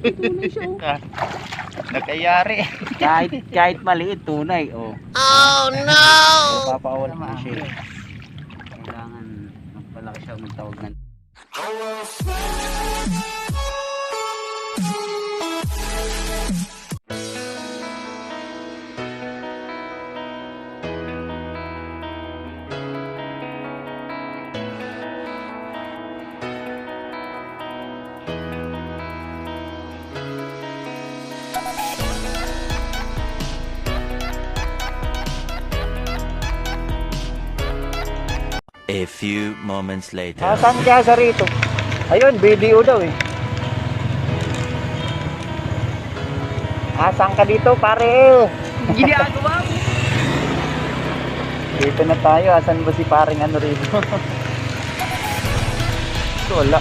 Tunay siya oh. Nakayari. Kahit maliit, tunay. Oh. Oh no! Papawala mo siya. Kailangan magpalaki siya, magtawag ng A few moments later. saan kaya sa rito? Ayun, video daw eh. Saan ka dito pare? Ginagawa mo. Dito na tayo. Asan ba si paring ano rito? Wala.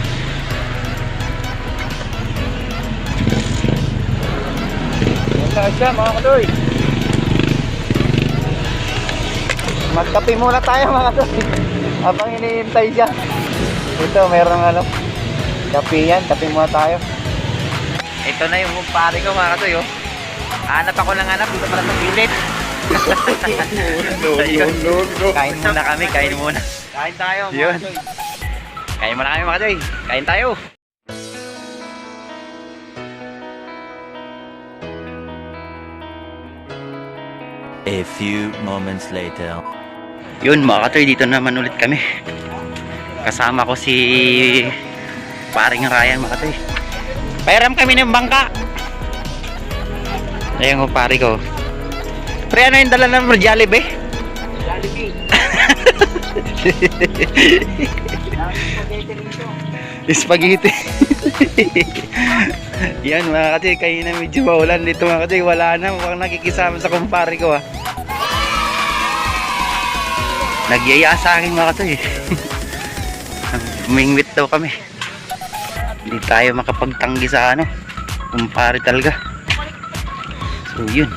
Wala siya mga kadoy. Magkape muna tayo mga kadoy. Habang hinihintay siya. Ito merong ano. Kape yan. Kape muna tayo. Ito na yung kumpare ko mga katoy oh. Hanap ako ng hanap dito pala sa gilid. Kain muna kami, kain muna. Kain tayo mga Yun. kadoy. Kain muna kami mga katoy. Kain tayo. A few moments later. Yun mga katoy, dito naman ulit kami. Kasama ko si paring Ryan mga katoy. Pairam kami ng bangka. Ayun ko pare ko. Pre, ano yung dala ng Jollibee? Jollibee. Spaghetti rito. Spaghetti. Yan mga katoy, kayo na medyo maulan dito mga katoy. Wala na, mukhang nakikisama sa kumpare ko ah. Nagyaya sa akin mga katoy. Umingwit daw kami. Hindi tayo makapagtanggi sa ano, kumpare talaga. So yun.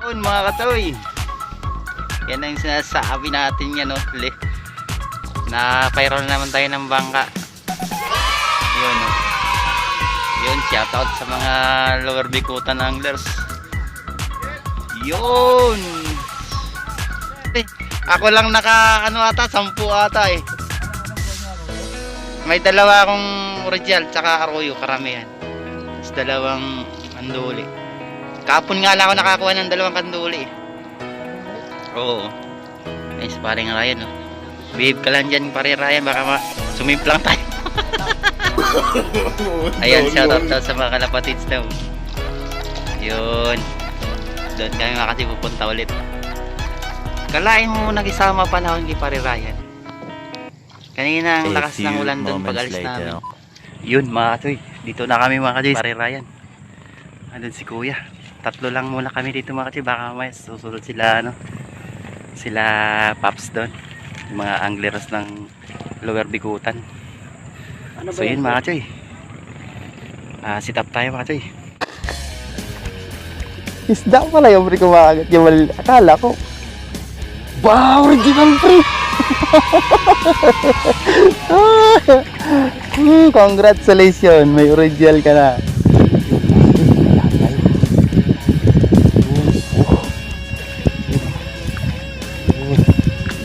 Yun mga katoy. Yan ang sinasabi natin yan no, na payroll naman tayo ng bangka. Yun no. Yun, shoutout sa mga Lower Bikutan anglers. Yun. Ako lang naka ano ata, 10 ata eh. May dalawa akong original tsaka arroyo, karamihan. Tapos dalawang kanduli. Kapon nga lang ako nakakuha ng dalawang kanduli. Oo. Nice, paring Ryan. Oh. Behave ka lang dyan, paring Ryan. Baka sumimplang tayo. Ayan, shoutout daw sa mga kalapatids daw. Yun. Doon kami makasi pupunta ulit. Kalain mo nag-isama panahon kay paring Ryan. Kanina ang lakas ng ulan doon pag alis namin. Yun mga katoy, dito na kami mga katoy. Pare Ryan, andun si kuya. Tatlo lang muna kami dito mga katoy. Baka may susunod sila ano, sila Paps doon, yung mga anglers ng Lower Bikutan. So yun mga katoy, sit up tayo mga katoy. Isda pala yung pre kumakagat. Yung akala ko wow, original pre. Congratulations, may original ka na.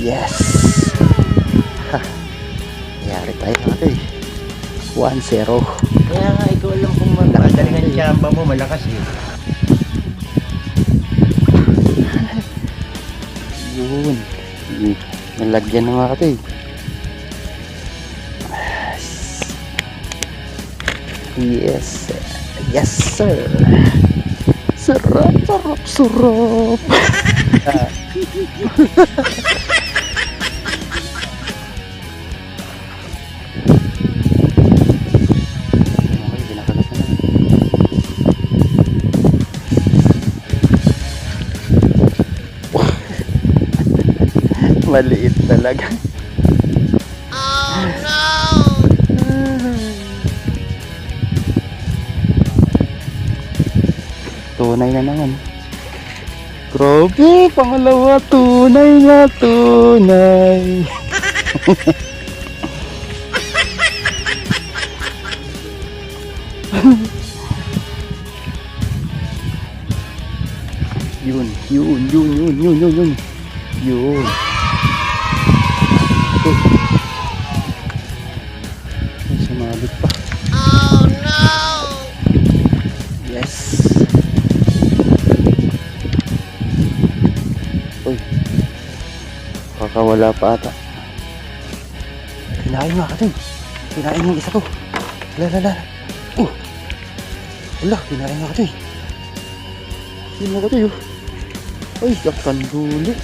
Yes. Yari tayo natin. 1-0. Kaya nga ikaw alam kung makagalingan tsamba mo, malakas yun. Yun. Nalagyan na mga katoy. Yes. Yes sir. Sarap, sarap, sarap. Maliit talaga. Oh no! Tunay na naman. Grabe, pangalawa, tunay na tunay. Yun. Yun. Ay, sumabit pa. Oh no! Yes. Uy. Kakawala pa ata. Kinain nga ka. Kinain yung isa ko. Lala. Wala, kinain nga ka. Yun mo ka. Ay, ang kanduli.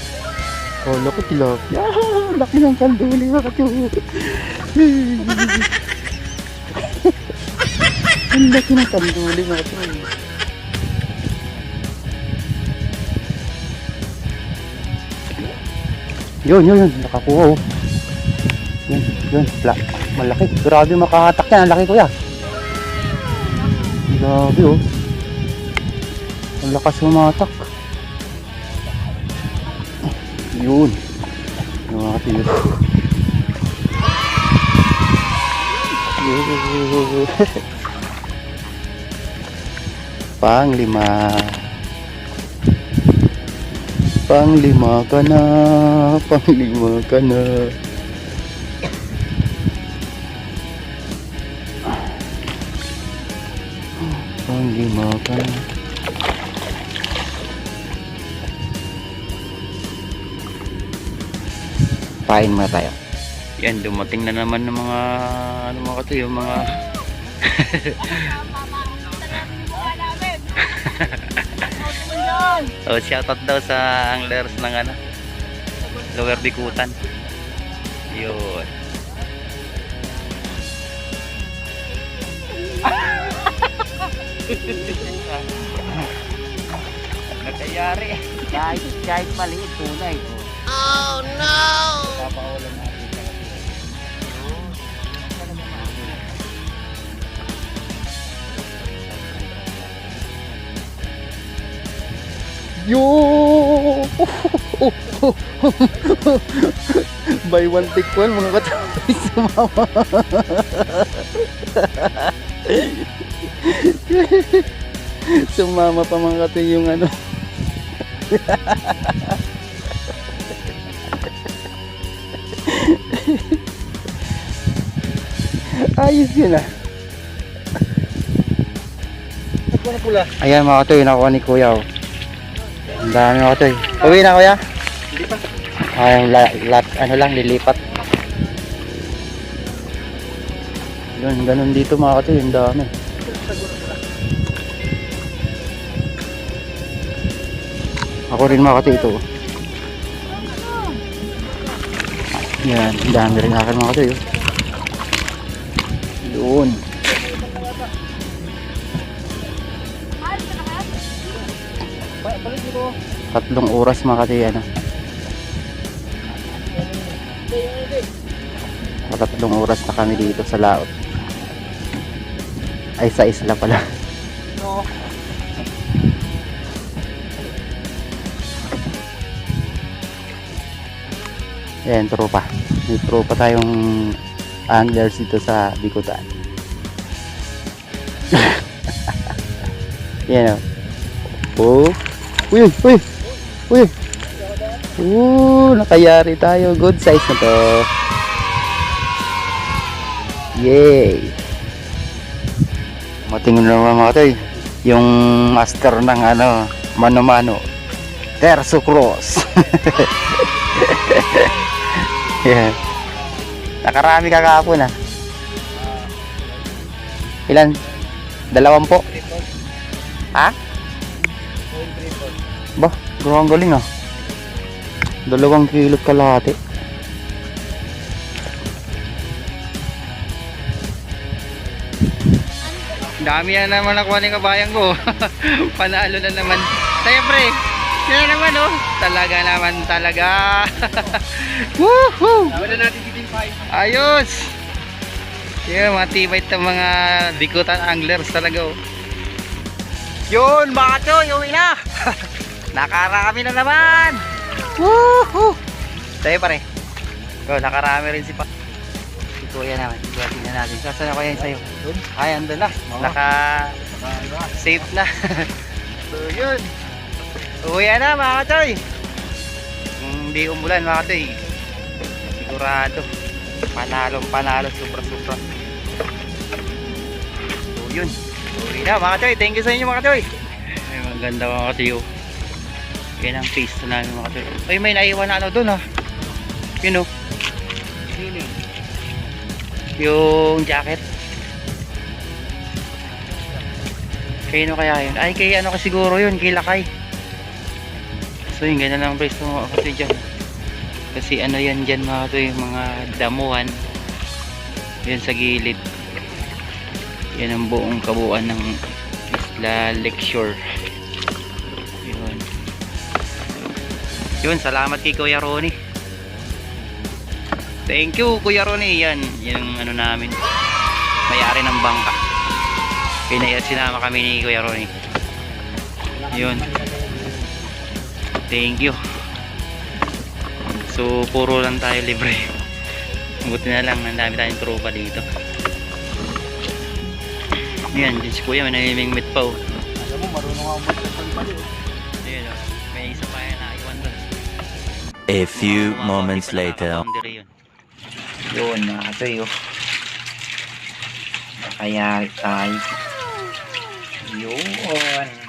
Kala ko tilapia. Laki ng kanduli mga katiyo. Ang laki ng kanduli mga katiyo. Yun. Nakakuha oh. Yun. Malaki. Grabe makahatak yan. Ang laki kuya. Grabe oh. Ang lakas humatak. Yun. Yung mga katiyo. Panglima ka na. Panglima ka na. Pain muna tayo. Yan, dumating na naman ng mga katiyo, mga oh, shoutout daw sa anglers ng Lower Bikutan. Yun. Nagkayari. Kahit maliit tunay. Oh no! Yo! Buy one take one mga katabi sumama. Sumama pa mga katabi yung ayos yun ah. Ayan mga katoy, nakuha ni kuya oh. Ang dami mga katoy. Uwi na kuya? Hindi pa. Lilipat. Yun, ganun dito mga katoy, ang dami. Ako rin mga katoy ito. Yan, ang dami rin akin mga katoy. Yun. Tatlong oras mga katoy tatlong oras na kami dito sa laot. Ay, sa isla pala. Ayan, tropa. May tropa tayong anglers dito sa Bikutan. Yan o. Uy! Nakayari tayo. Good size na to. Yay! Matingin naman mga katoy. Yung master ng mano-mano. Terzo Cross. Yeah. Nakarami kakahapon ah. Ilan? 20? Ha? Bah, gawang galing ah. 2 kilot kalahati. Dami na naman nakuha ni kabayan ko. Panalo na naman. Siyempre, yan naman oh. Talaga. Woohoo! Ayos! Yan, mga tibay ng mga Bikutan anglers talaga oh. Yun, mga choy, uwi na! Nakarami na naman! Woohoo! Tayo pare. So, nakarami rin si Kuya naman. Tingnan natin. Saan ako yan sa'yo? Ay, andun na. Naka-safe na. So, yun. Uwi na mga katoy. Kung hindi umulan mga katoy, sigurado panalo, sobra. So yun, uwi na mga katoy. Thank you sa inyo mga katoy. Ay, maganda mga katoy. Yan ang face na namin mga katoy. Ay, may naiwan na ano doon ha. Yun o. Yung jacket. Kaya ano kaya yun? Ay, kay ano ka siguro yun, kay Lakay. So yun, ganyan lang brace mga katoy dyan. Kasi ano yan dyan mga katoy, yung mga damuhan. Yan sa gilid. Yan ang buong kabuuan ng Isla Lakeshore. Yun, salamat kay Kuya Ronnie. Thank you Kuya Ronnie. Yan ang ano namin, may-ari ng bangka. Sinama kami ni Kuya Ronnie. Yun, thank you. So puro lang tayo libre. Buti na lang, ang dami tayong tropa dito. Yan, si Kuya may namimingwit pa oh. Alam mo, marunong ako magpapalipali. Ayun oh, may isa pa yan naiwan doon. A few moments later. Yun, mga katoy, oh. Nakayari tayo. Yun.